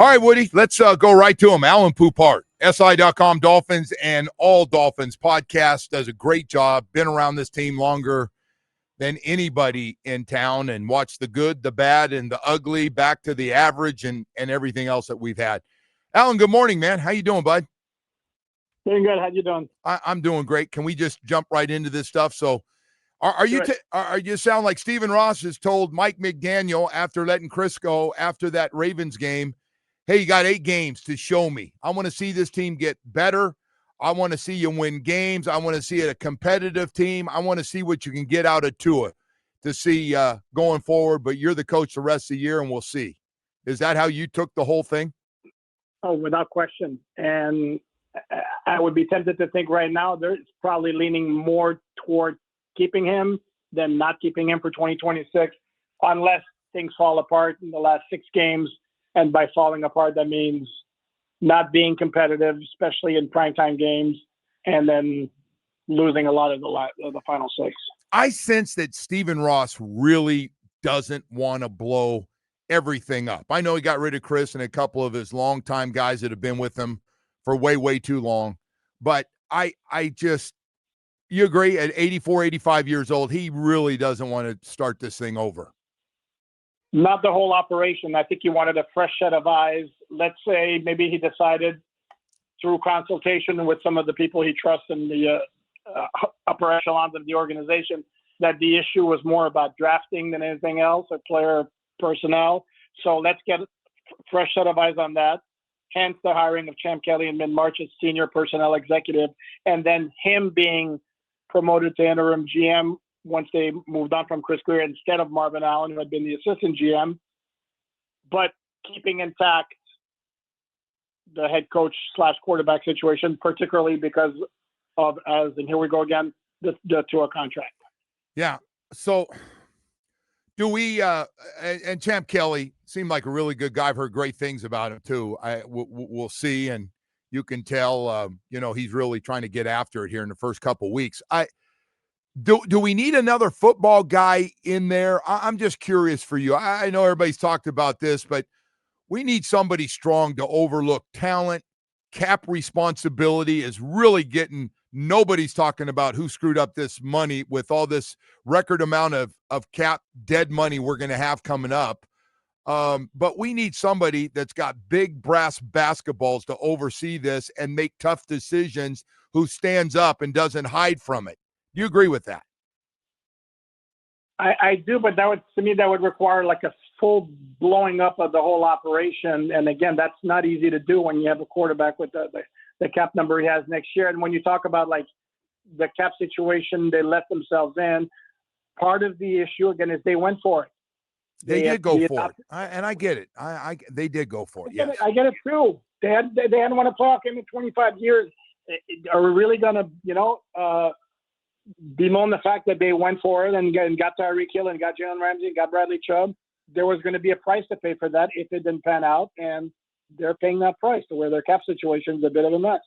All right, Woody, let's go right to him. Alain Poupart, SI.com Dolphins and All Dolphins podcast, does a great job. Been around this team longer than anybody in town and watched the good, the bad, and the ugly, back to the average and everything else that we've had. Alain, good morning, man. How you doing, bud? Doing good. How you doing? I'm doing great. Can we just jump right into this stuff? So are you sound like Stephen Ross has told Mike McDaniel after letting Chris go after that Ravens game, hey, you got 8 games to show me. I want to see this team get better. I want to see you win games. I want to see it a competitive team. I want to see what you can get out of Tua to see going forward, but you're the coach the rest of the year, and we'll see. Is that how you took the whole thing? Oh, without question. And I would be tempted to think right now they're probably leaning more toward keeping him than not keeping him for 2026, unless things fall apart in the last 6 games. And by falling apart, that means not being competitive, especially in primetime games, and then losing a lot of the final 6. I sense that Stephen Ross really doesn't want to blow everything up. I know he got rid of Chris and a couple of his longtime guys that have been with him for way, way too long. But I just, you agree, at 84, 85 years old, he really doesn't want to start this thing over. Not the whole operation. I think he wanted a fresh set of eyes. Let's say maybe he decided through consultation with some of the people he trusts in the upper echelons of the organization that the issue was more about drafting than anything else, or player personnel. So let's get a fresh set of eyes on that. Hence the hiring of Champ Kelly in mid-March as senior personnel executive, and then him being promoted to interim GM once they moved on from Chris Grier instead of Marvin Allen, who had been the assistant GM, but keeping intact the head coach / quarterback situation, particularly because of, and here we go again, the Tua contract. Yeah. So do we, and Champ Kelly seemed like a really good guy. I've heard great things about him too. We'll see. And you can tell, he's really trying to get after it here in the first couple weeks. Do we need another football guy in there? I'm just curious for you. I know everybody's talked about this, but we need somebody strong to overlook talent. Cap responsibility is really getting – nobody's talking about who screwed up this money with all this record amount of cap dead money we're going to have coming up. But we need somebody that's got big brass basketballs to oversee this and make tough decisions, who stands up and doesn't hide from it. Do you agree with that? I do, but that would require like a full blowing up of the whole operation. And again, that's not easy to do when you have a quarterback with the cap number he has next year. And when you talk about like the cap situation they let themselves in, part of the issue again is they went for it. They did go for it, and I get it. They did go for it. Yes, I get it too. They hadn't won a playoff game in 25 years. Are we really gonna, bemoan the fact that they went for it and got Tyreek Hill and got Jalen Ramsey and got Bradley Chubb? There was going to be a price to pay for that if it didn't pan out, and they're paying that price to where their cap situation is a bit of a mess.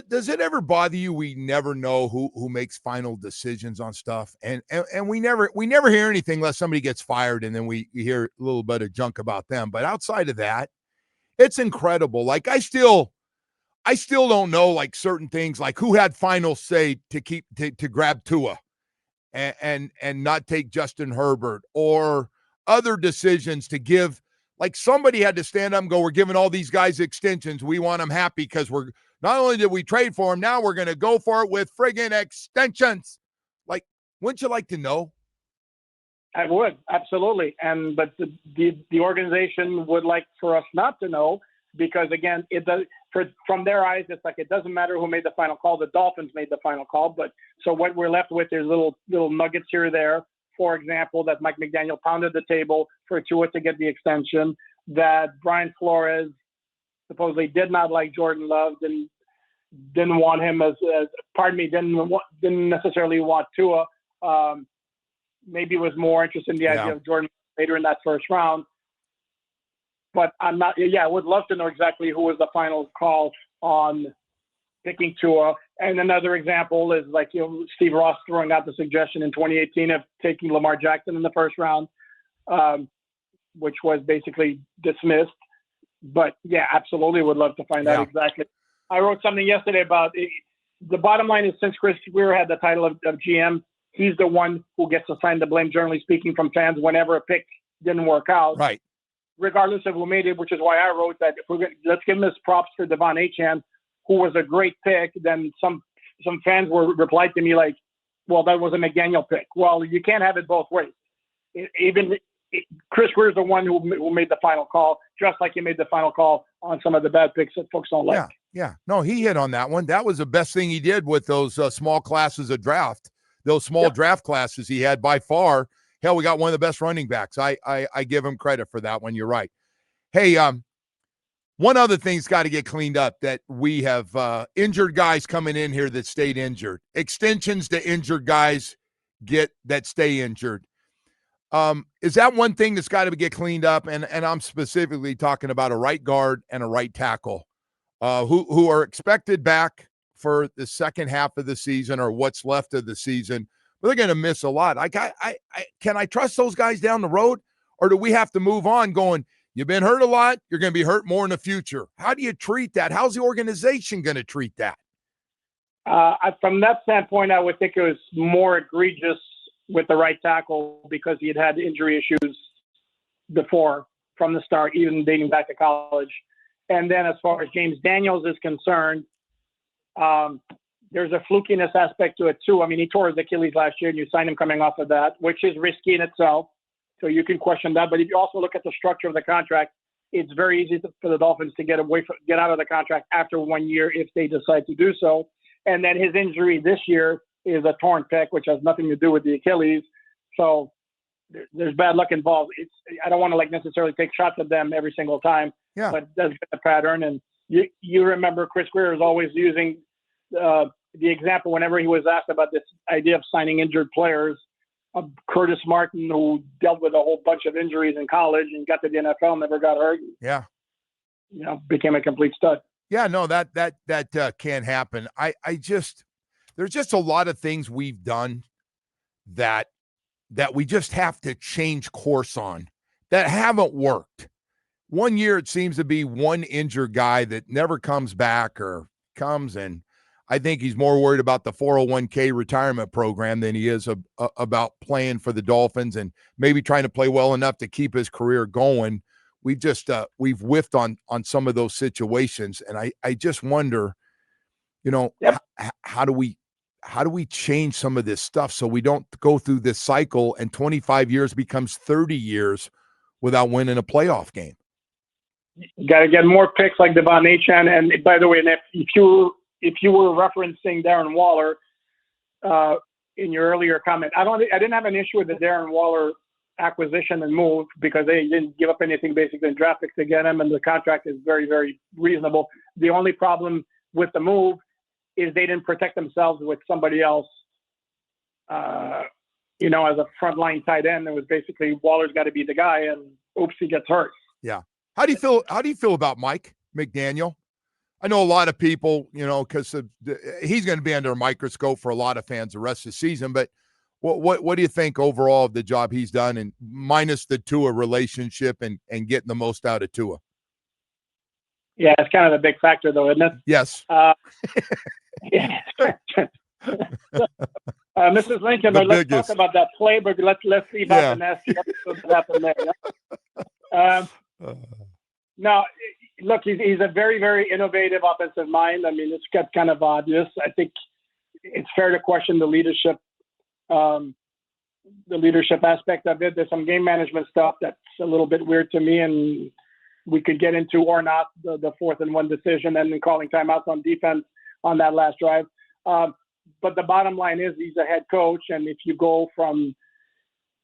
Does it ever bother you? We never know who makes final decisions on stuff, and we never hear anything unless somebody gets fired, and then we hear a little bit of junk about them. But outside of that, it's incredible. Like I still don't know like certain things, like who had final say to grab Tua and not take Justin Herbert, or other decisions to give. Like somebody had to stand up and go, we're giving all these guys extensions. We want them happy because we're not only did we trade for them, now we're going to go for it with friggin' extensions. Like, wouldn't you like to know? I would, absolutely. But the organization would like for us not to know, because again, it does. From their eyes, it's like it doesn't matter who made the final call. The Dolphins made the final call, but so what we're left with is little nuggets here or there. For example, that Mike McDaniel pounded the table for Tua to get the extension. That Brian Flores supposedly did not like Jordan Love and didn't want him didn't necessarily want Tua. Maybe was more interested in the idea of Jordan later in that first round. But I'm not. Yeah, I would love to know exactly who was the final call on picking Tua. And another example is like Steve Ross throwing out the suggestion in 2018 of taking Lamar Jackson in the first round, which was basically dismissed. But yeah, absolutely would love to find out exactly. I wrote something yesterday about it. The bottom line is, since Chris Grier had the title of GM, he's the one who gets assigned the blame, generally speaking, from fans whenever a pick didn't work out. Right. Regardless of who made it, which is why I wrote that let's give him his props for Devon Achane, who was a great pick. Then some fans replied to me like, well, that was a McDaniel pick. Well, you can't have it both ways. Chris Grier is the one who made the final call, just like he made the final call on some of the bad picks that folks don't like. Yeah. No, he hit on that one. That was the best thing he did with those small classes of draft. Those small draft classes he had by far. Hell, we got one of the best running backs. I give him credit for that one. You're right. Hey, one other thing's got to get cleaned up, that we have injured guys coming in here that stayed injured. Extensions to injured guys that stay injured. Is that one thing that's got to get cleaned up? And I'm specifically talking about a right guard and a right tackle who are expected back for the second half of the season or what's left of the season. But they're going to miss a lot. Can I trust those guys down the road, or do we have to move on going, you've been hurt a lot, you're going to be hurt more in the future? How do you treat that? How's the organization going to treat that? From that standpoint, I would think it was more egregious with the right tackle because he had injury issues before from the start, even dating back to college. And then as far as James Daniels is concerned, there's a flukiness aspect to it too. I mean, he tore his Achilles last year and you signed him coming off of that, which is risky in itself. So you can question that. But if you also look at the structure of the contract, it's very easy for the Dolphins to get out of the contract after 1 year if they decide to do so. And then his injury this year is a torn pec, which has nothing to do with the Achilles. So there's bad luck involved. I don't want to necessarily take shots at them every single time, but that's a pattern. And you remember Chris Grier is always using the example whenever he was asked about this idea of signing injured players. Curtis Martin, who dealt with a whole bunch of injuries in college and got to the NFL, never got hurt. Yeah. Became a complete stud. Yeah, no, that can't happen. There's just a lot of things we've done that we just have to change course on that haven't worked. 1 year, it seems to be one injured guy that never comes back or comes, and I think he's more worried about the 401k retirement program than he is about playing for the Dolphins and maybe trying to play well enough to keep his career going. We've just we've whiffed on some of those situations, and I just wonder, how do we change some of this stuff so we don't go through this cycle and 25 years becomes 30 years without winning a playoff game? You got to get more picks like Devon Achane. And by the way, if you were referencing Darren Waller in your earlier comment, I didn't have an issue with the Darren Waller acquisition and move because they didn't give up anything basically in draft picks to get him, and the contract is very, very reasonable. The only problem with the move is they didn't protect themselves with somebody else. As a frontline tight end, it was basically Waller's got to be the guy, and oops, he gets hurt. Yeah. How do you feel about Mike McDaniel? I know a lot of people, because he's going to be under a microscope for a lot of fans the rest of the season. But what do you think overall of the job he's done, and minus the Tua relationship and getting the most out of Tua? Yeah, it's kind of a big factor, though, isn't it? Yes. Yeah. Mrs. Lincoln, let's talk about that play, but let's see about the nasty episodes that happened there. No, look, he's a very, very innovative offensive mind. I mean, it's got kind of obvious. I think it's fair to question the leadership aspect of it. There's some game management stuff that's a little bit weird to me, and we could get into or not the 4th and 1 decision and then calling timeouts on defense on that last drive. But the bottom line is he's a head coach, and if you go from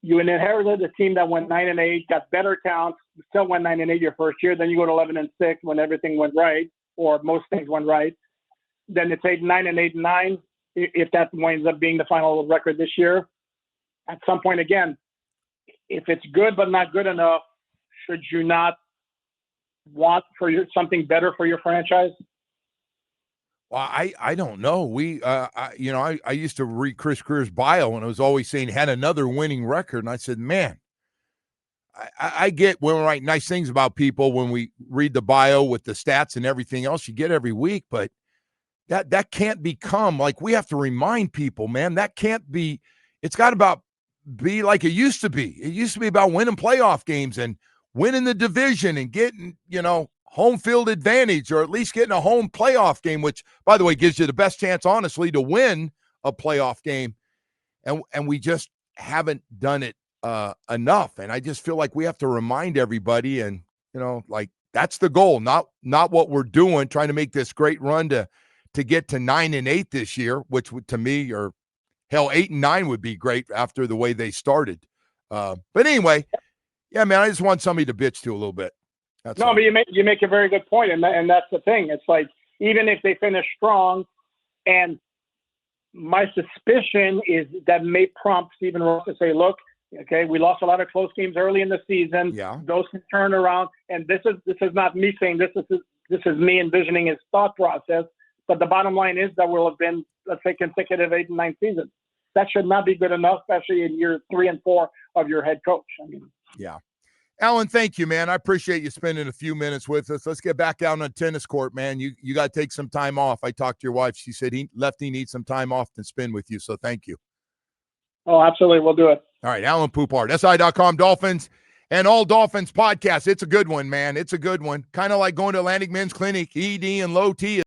you inherited a team that went 9-8, got better talent, still went 9-8 your first year, then you go to 11-6 when everything went right, or most things went right. Then it's 9-8-9. If that winds up being the final record this year, at some point again, if it's good but not good enough, should you not want something better for your franchise? Well, I don't know. I used to read Chris Grier's bio, and it was always saying he had another winning record, and I said, man, I get when we write nice things about people when we read the bio with the stats and everything else you get every week, but that can't become like we have to remind people, man, that can't be. It's got to be like it used to be. It used to be about winning playoff games and winning the division and getting, home field advantage, or at least getting a home playoff game, which, by the way, gives you the best chance, honestly, to win a playoff game. And we just haven't done it enough. And I just feel like we have to remind everybody, and, like that's the goal, not what we're doing, trying to make this great run to get to 9-8 this year, which would, to me, or hell, 8-9 would be great after the way they started. But anyway, yeah, man, I just want somebody to bitch to a little bit. But you make a very good point, and that's the thing. It's like, even if they finish strong, and my suspicion is that may prompt Stephen Ross to say, look, okay, we lost a lot of close games early in the season. Yeah. Those can turn around. And this is not me saying this is me envisioning his thought process. But the bottom line is that we'll have been, let's say, consecutive 8 and 9 seasons. That should not be good enough, especially in year 3 and 4 of your head coach. Yeah. Alan, thank you, man. I appreciate you spending a few minutes with us. Let's get back down on tennis court, man. You got to take some time off. I talked to your wife. She said Lefty needs some time off to spend with you. So thank you. Oh, absolutely. We'll do it. All right. Alain Poupart, SI.com Dolphins and all Dolphins podcasts. It's a good one, man. It's a good one. Kind of like going to Atlantic Men's Clinic, ED and low T.